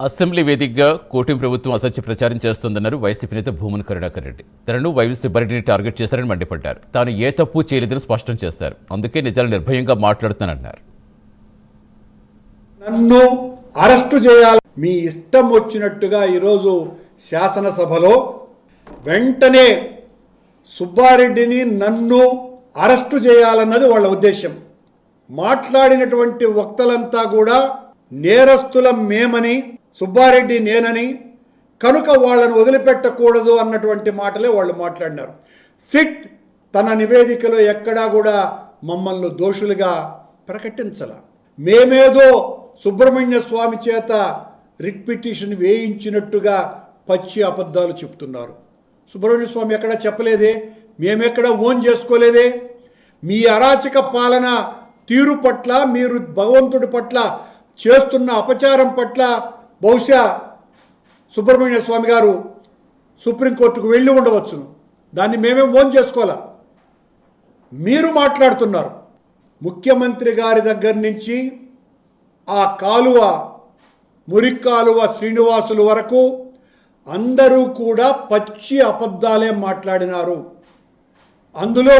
Assembly వేదికగా కూటమి ప్రభుత్వం అసత్య ప్రచారం చేస్తోందన్నారు వైసీపీ నేత భూమన కరుణాకర్ రెడ్డి. తనను వైవి సుబ్బారెడ్డిని టార్గెట్ చేశారని మండిపడ్డారు. తాను ఏ తప్పు చేయలేదని స్పష్టం చేశారు. అందుకే నిజాలు నిర్భయంగా మాట్లాడుతానన్నారు. నన్ను అరెస్టు చేయాలి, మీ ఇష్టం వచ్చినట్టుగా ఈరోజు శాసనసభలో వెంటనే సుబ్బారెడ్డిని నన్ను అరెస్టు చేయాలన్నది వాళ్ళ ఉద్దేశం. మాట్లాడినటువంటి వక్తలంతా కూడా నేరస్తులం మేమని, సుబ్బారెడ్డి నేనని, కనుక వాళ్ళను వదిలిపెట్టకూడదు అన్నటువంటి మాటలే వాళ్ళు మాట్లాడినారు. సిట్ తన నివేదికలో ఎక్కడా కూడా మమ్మల్ని దోషులుగా ప్రకటించాల. మేమేదో సుబ్రహ్మణ్య స్వామి చేత రిట్ పిటిషన్ వేయించినట్టుగా పచ్చి అబద్ధాలు చెప్తున్నారు. సుబ్రహ్మణ్య స్వామి ఎక్కడా చెప్పలేదే, మేమెక్కడా ఓన్ చేసుకోలేదే. మీ అరాచక పాలన తీరు పట్ల, మీరు భగవంతుడి పట్ల చేస్తున్న అపచారం పట్ల బహుశా సుబ్రహ్మణ్య స్వామి గారు సుప్రీంకోర్టుకు వెళ్ళి ఉండవచ్చును. దాన్ని మేమేం ఓన్ చేసుకోవాలా. మీరు మాట్లాడుతున్నారు. ముఖ్యమంత్రి గారి దగ్గర నుంచి ఆ కాలువ, మురిక్కాలువ శ్రీనివాసుల వరకు అందరూ కూడా పచ్చి అబద్ధాలే మాట్లాడినారు. అందులో